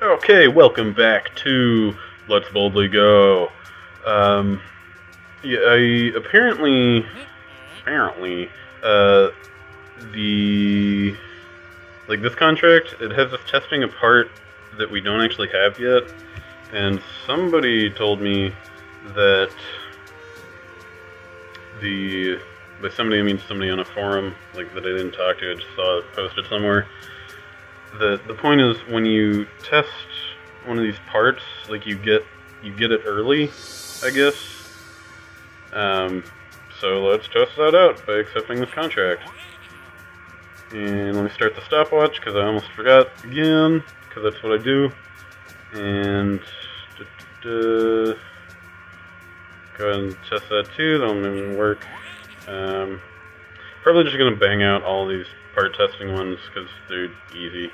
Okay, welcome back to Let's Boldly Go. Yeah, apparently, the this contract, it has us testing a part that we don't actually have yet, and somebody told me that by somebody I mean somebody on a forum, like that I didn't talk to, I just saw it posted somewhere. The point is, when you test one of these parts, like you get it early, I guess. So let's test that out by accepting this contract. And let me start the stopwatch because I almost forgot again, because that's what I do. And go ahead and test that too. That'll maybe work. Probably just gonna bang out all these part testing ones because they're easy.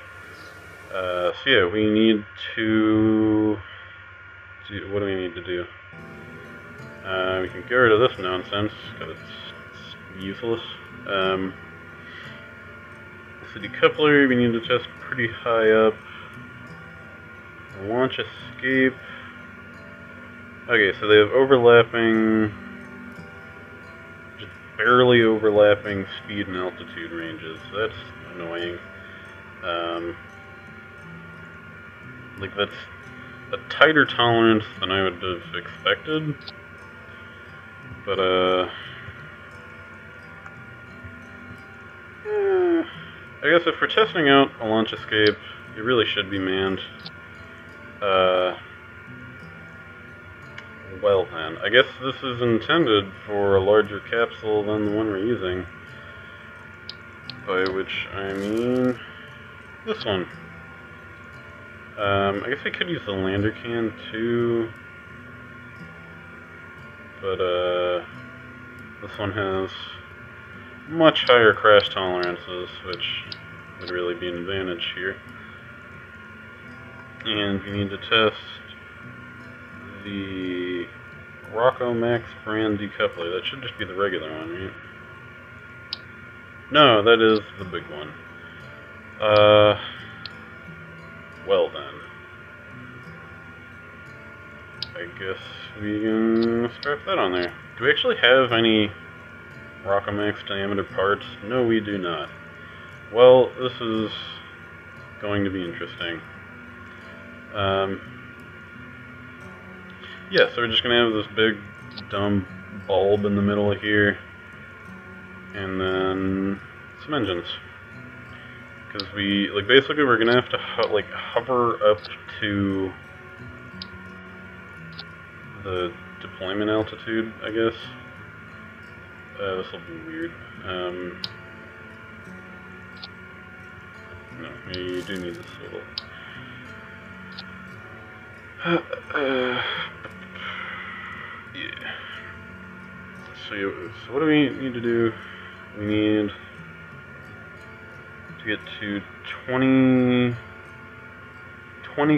So yeah, we need to do, what do we need to do? We can get rid of this nonsense because it's useless. So decoupler, we need to test pretty high up. Launch escape. Okay, so they have overlapping, just barely overlapping speed and altitude ranges. So that's annoying. Like that's a tighter tolerance than I would have expected. But I guess if we're testing out a launch escape, it really should be manned. Well then, I guess this is intended for a larger capsule than the one we're using. By which I mean this one. I guess I could use the lander can too. But this one has much higher crash tolerances, which would really be an advantage here. And we need to test the Rocco Max brand decoupler. That should just be the regular one, right? No, that is the big one. Well then. I guess we can strap that on there. Do we actually have any Rocco Max diameter parts? No, we do not. Well, this is going to be interesting. Yeah, so we're just gonna have this big, dumb bulb in the middle of here, and then some engines. Because basically we're gonna have to hover up to the deployment altitude, I guess. This will be weird. No, you do need this little. Yeah. So what do we need to do? We need to get to 20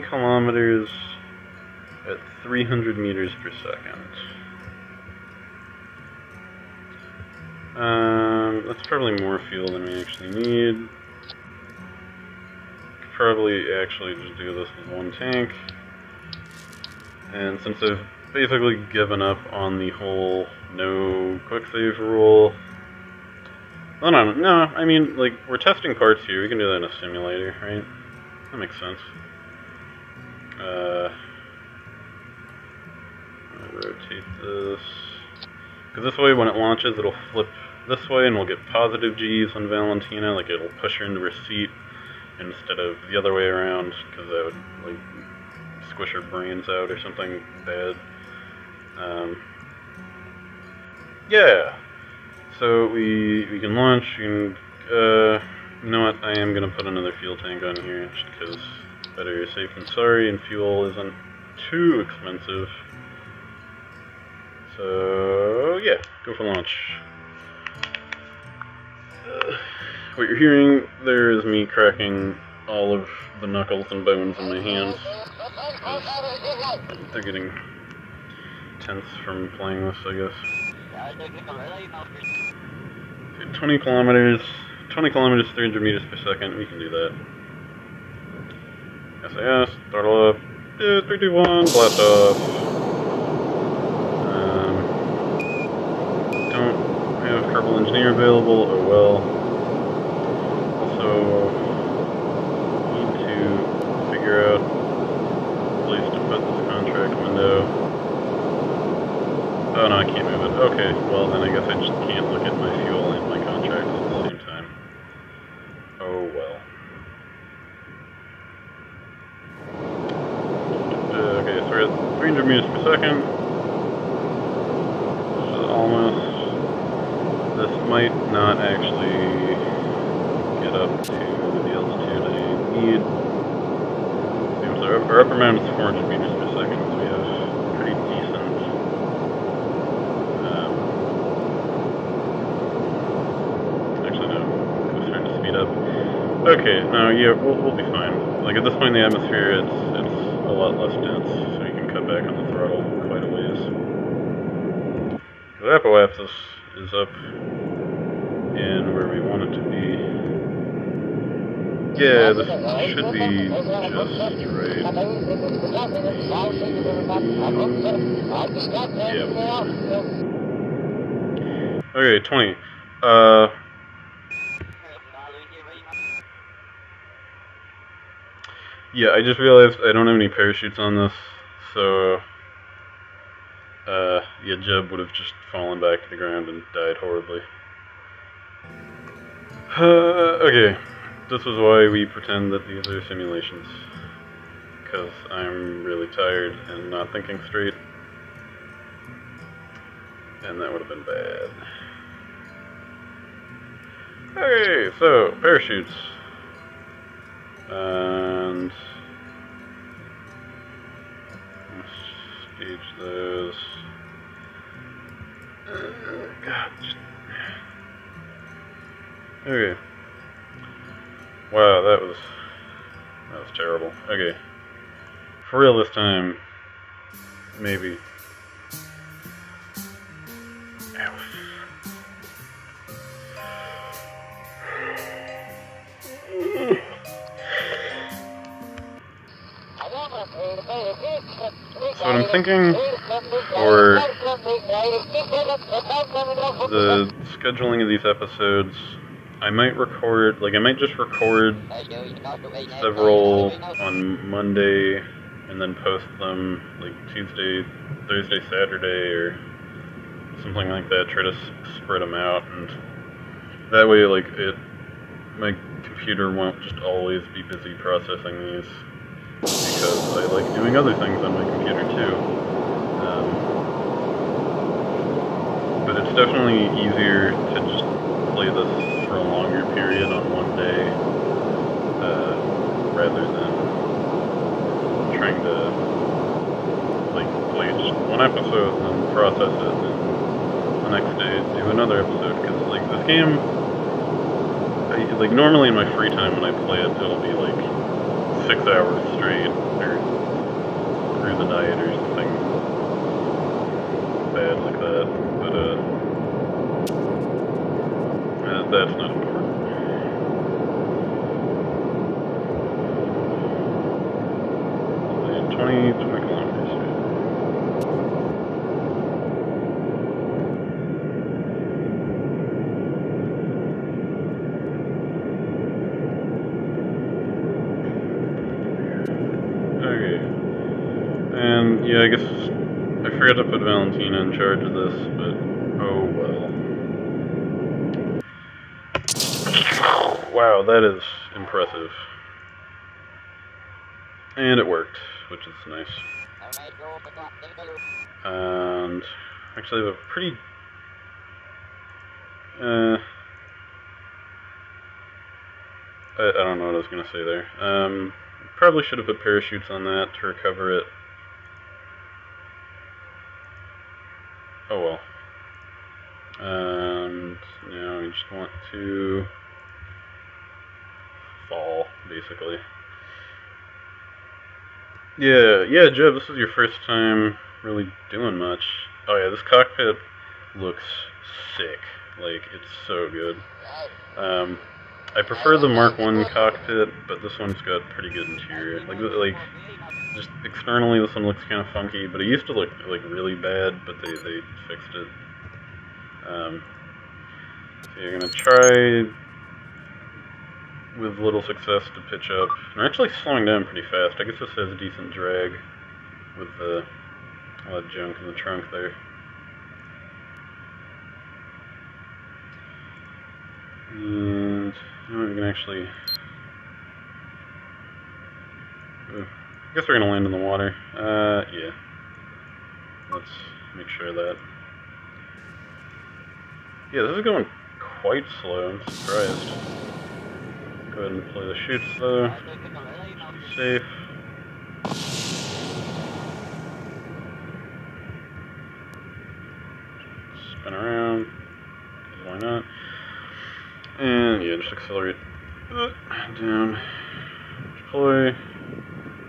kilometers at 300 meters per second. That's probably more fuel than we actually need. Could probably actually just do this with one tank. And since I've basically given up on the whole no quick save rule. No, I mean, we're testing parts here. We can do that in a simulator, right? That makes sense. Rotate this. Because this way, when it launches, it'll flip this way and we'll get positive G's on Valentina. Like, it'll push her into her seat instead of the other way around, because that would, squish her brains out or something bad. Yeah. So we can launch. You know what? I am gonna put another fuel tank on here just because better safe than sorry, and fuel isn't too expensive. So yeah, go for launch. What you're hearing there is me cracking all of the knuckles and bones in my hands. They're getting tense from playing this, I guess. 20 kilometers, 300 meters per second, we can do that. SAS, throttle up, 3, 2, 1, blast off. Don't have Kerbal Engineer available, oh well. Also, need to figure out a place to put this contract window. Oh no, I can't move it. Okay, well then I guess I just can't look at my fuel and my contracts at the same time. Oh well. Okay, so we're at 300 meters per second. This is almost... This might not actually get up to the altitude I need. So our upper mount is 400 meters per second, so we have pretty decent... actually no, we're starting to speed up. Okay, no, yeah, we'll be fine. Like at this point in the atmosphere, it's a lot less dense, so you can cut back on the throttle quite a ways. The apoapsis is up in where we want it to be. Yeah, this should be just right. Yeah. Okay, 20. Yeah, I just realized I don't have any parachutes on this, so yeah, Jeb would have just fallen back to the ground and died horribly. Okay, this is why we pretend that these are simulations, because I'm really tired and not thinking straight, and that would have been bad. Okay, so, parachutes. And let's stage those. God. Okay. Wow, that was terrible. Okay. For real this time. Maybe. Ow. So what I'm thinking for the scheduling of these episodes, I might just record several on Monday and then post them like Tuesday, Thursday, Saturday, or something like that. Try to spread them out, and that way, like, my computer won't just always be busy processing these, because I like doing other things on my computer too. But it's definitely easier to just play this for a longer period on one day, rather than trying to like play just one episode and then process it, and the next day do another episode. Because like this game, like normally in my free time when I play it, it'll be like 6 hours straight, or through the night, or something bad like that, but that's not important. 20 kilometers. Okay. And yeah, I guess I forgot to put Valentina in charge of this, but oh well. Wow, that is impressive. And it worked, which is nice. And actually I have a pretty... I don't know what I was going to say there. Probably should have put parachutes on that to recover it. Oh well. And now we just want to fall, basically. Yeah, Jeb, this is your first time really doing much. Oh yeah, this cockpit looks sick. Like, it's so good. I prefer the Mark 1 cockpit, but this one's got pretty good interior. Like just externally, this one looks kind of funky, but it used to look like really bad, but they fixed it. So you're gonna try with little success to pitch up. I'm actually slowing down pretty fast. I guess this has a decent drag with all that junk in the trunk there. And we can actually... I guess we're going to land in the water. Yeah. Let's make sure of that. Yeah, this is going quite slow. I'm surprised. Go ahead and play the chutes though. Be safe. Spin around. Why not? And yeah, just accelerate down. Deploy.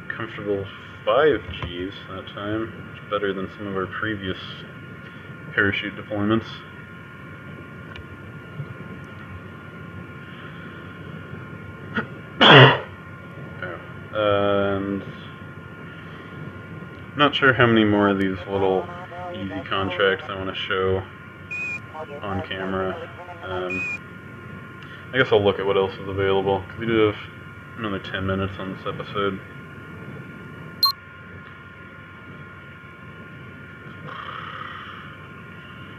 Comfortable 5 Gs that time. It's better than some of our previous parachute deployments. And I'm not sure how many more of these little easy contracts I want to show on camera. I guess I'll look at what else is available, because we do have another 10 minutes on this episode.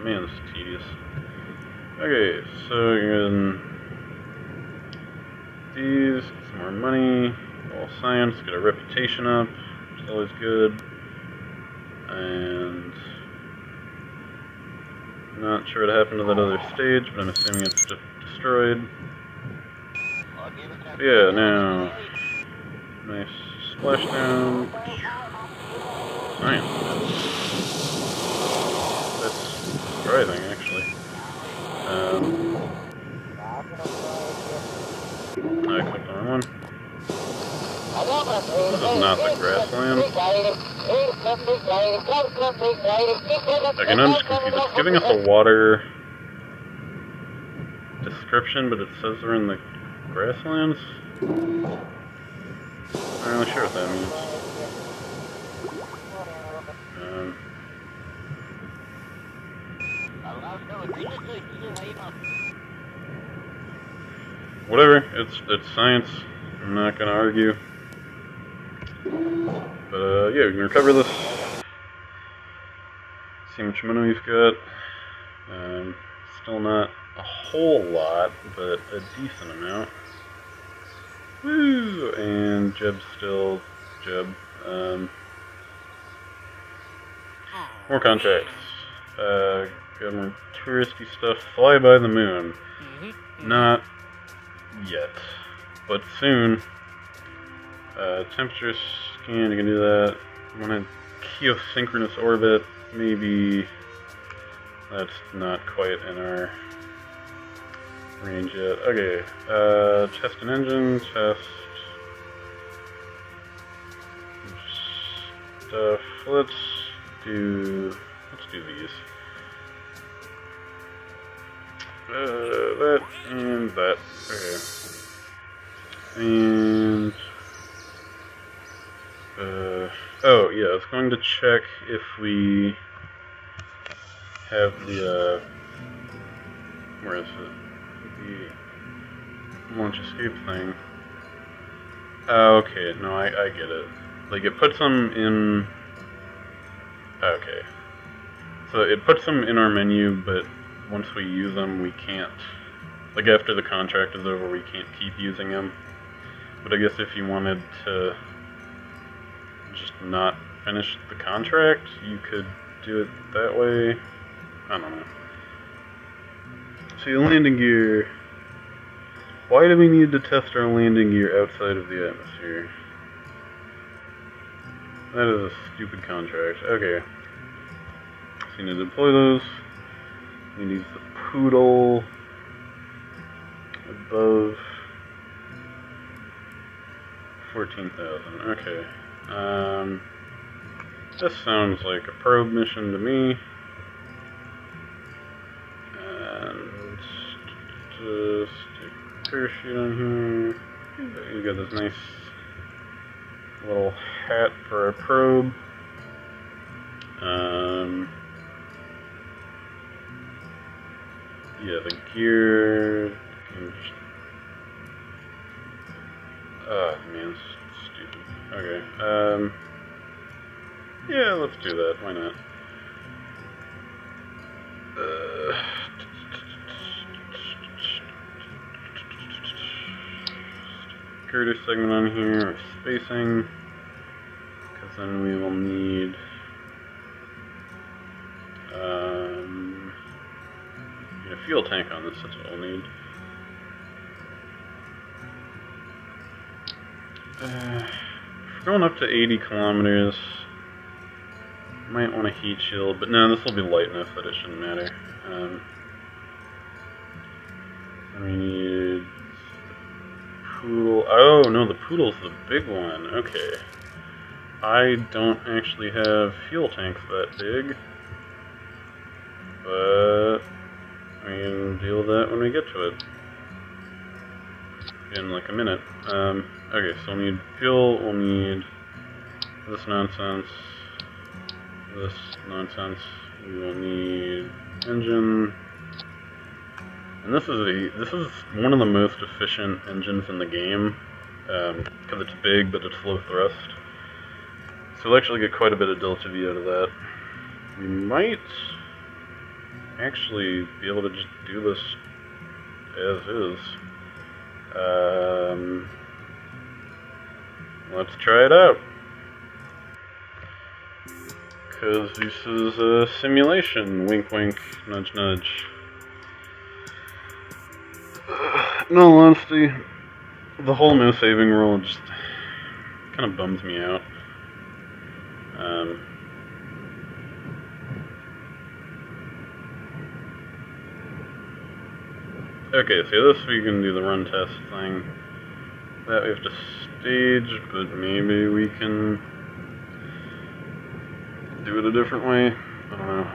Man, this is tedious. Okay, so you're in these, get some more money, all science, get a reputation up, which is always good. And I'm not sure what happened to that other stage, but I'm assuming it's destroyed. But yeah, now, nice splashdown. Science. That's surprising, actually. I clicked on the wrong one. This is not the grassland. Okay, now I'm just confused. It's giving us a water description, but it says we're in the grasslands? I'm not really sure what that means. Whatever, it's science. I'm not gonna argue. But yeah, we can recover this. See how much money we've got. Still not a whole lot, but a decent amount. Woo! And Jeb's still Jeb. More contracts. Got more touristy stuff. Fly by the moon. Not yet, but soon. Temperature scan, you can do that. Want a geosynchronous orbit, maybe. That's not quite in our range yet. Okay, test an engine, test stuff. Let's do these. That and that. Okay. And oh yeah, I was going to check if we have the where is it? The launch escape thing. Okay, no, I get it. Like, it puts them in... Okay. So it puts them in our menu, but once we use them, we can't... Like, after the contract is over, we can't keep using them. But I guess if you wanted to just not finish the contract, you could do it that way. I don't know. So your landing gear... Why do we need to test our landing gear outside of the atmosphere? That is a stupid contract. Okay. So you need to deploy those. You need the poodle above 14,000. Okay. This sounds like a probe mission to me. And just parachute on here. You got this nice little hat for a probe. Yeah, the gear. Oh man, this is stupid. Okay. Yeah, let's do that. Why not? Girder segment on here, or spacing, because then we will need a fuel tank on this. That's what we'll need. If we're going up to 80 kilometers, might want a heat shield, but no, this will be light enough that it shouldn't matter. And we need poodle. Oh no, the poodle's the big one. Okay. I don't actually have fuel tanks that big, but we can deal with that when we get to it in like a minute. Okay, so we'll need fuel, we'll need this nonsense, we will need engine, and this is one of the most efficient engines in the game, because it's big but it's low thrust, so we'll actually get quite a bit of delta V out of that. We might actually be able to just do this as is. Let's try it out. Because this is a simulation. Wink wink, nudge nudge. In all honesty, the whole no saving rule just kind of bums me out. Okay, so this we can do the run test thing. That we have to stage, but maybe we can do it a different way. I don't know.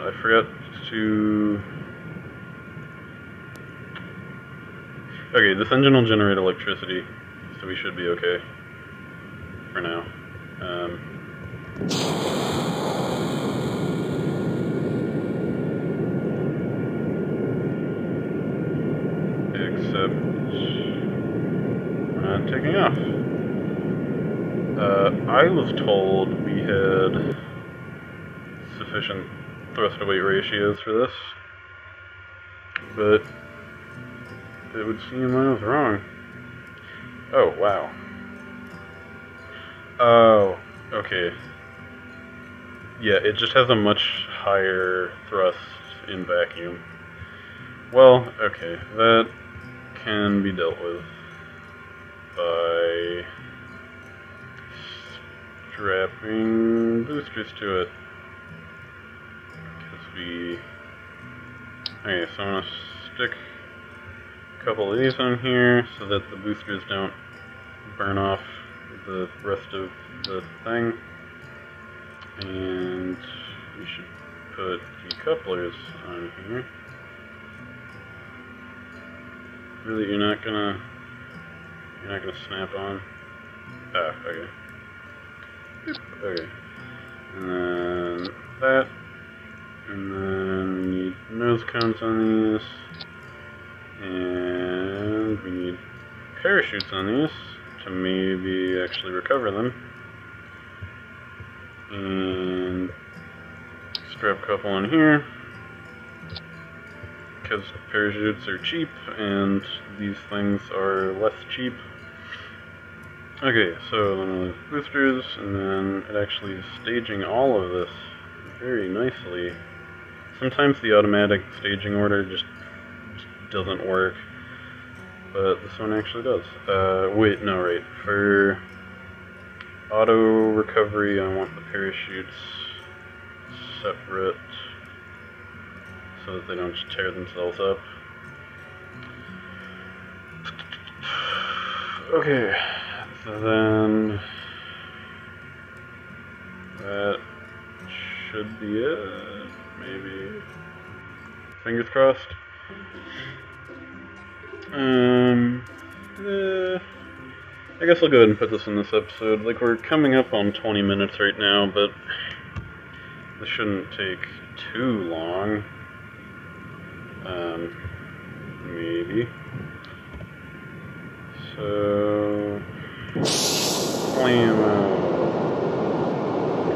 I forgot to... Okay, this engine will generate electricity, so we should be okay for now. Except we're not taking off. I was told we had sufficient thrust to weight ratios for this, but it would seem I was wrong. Oh, wow. Oh, okay. Yeah, it just has a much higher thrust in vacuum. Well, okay, that can be dealt with by strapping boosters to it. Because we... Okay, so I'm going to stick a couple of these on here so that the boosters don't burn off the rest of the thing. And we should put decouplers on here. Really, you're not gonna snap on? Ah, okay. Boop, okay. And then that. And then we need nose cones on these. And we need parachutes on these to maybe actually recover them. And strap a couple on here, because parachutes are cheap and these things are less cheap. Okay, so then we'll have boosters, and then it actually is staging all of this very nicely. Sometimes the automatic staging order just doesn't work, but this one actually does. Wait, no, right. For auto recovery, I want the parachutes separate so that they don't just tear themselves up. Okay, so then that should be it, maybe. Fingers crossed. I guess I'll go ahead and put this in this episode. Like, we're coming up on 20 minutes right now, but this shouldn't take too long. Maybe. So, whammo.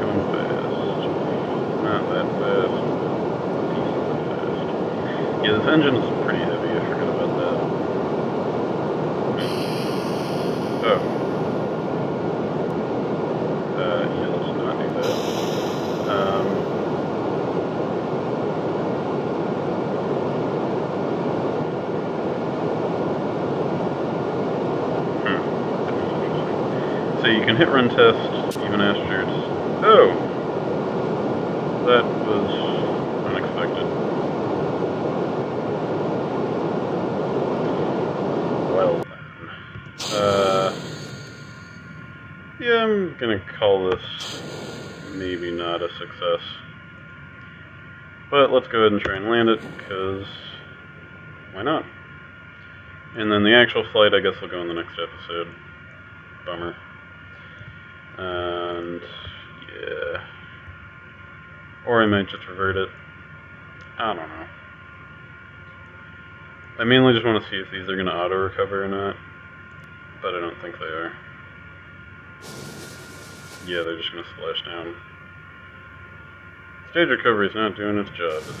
Going fast. Not that fast. Decently fast. Yeah, this engine is pretty heavy. I forgot about that. Oh. Yeah, let's not do that. So you can hit run test even after it's... Oh! That was unexpected. Well then. Yeah, I'm gonna call this maybe not a success. But let's go ahead and try and land it, because why not? And then the actual flight, I guess, will go in the next episode. Bummer. And yeah. Or I might just revert it. I don't know. I mainly just want to see if these are going to auto-recover or not. But I don't think they are. Yeah, they're just going to splash down. Stage recovery is not doing its job, is it?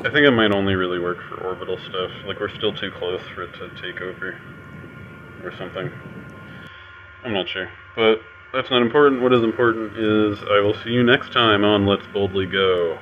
I think it might only really work for orbital stuff. Like, we're still too close for it to take over. Or something. I'm not sure. But that's not important. What is important is I will see you next time on Let's Boldly Go.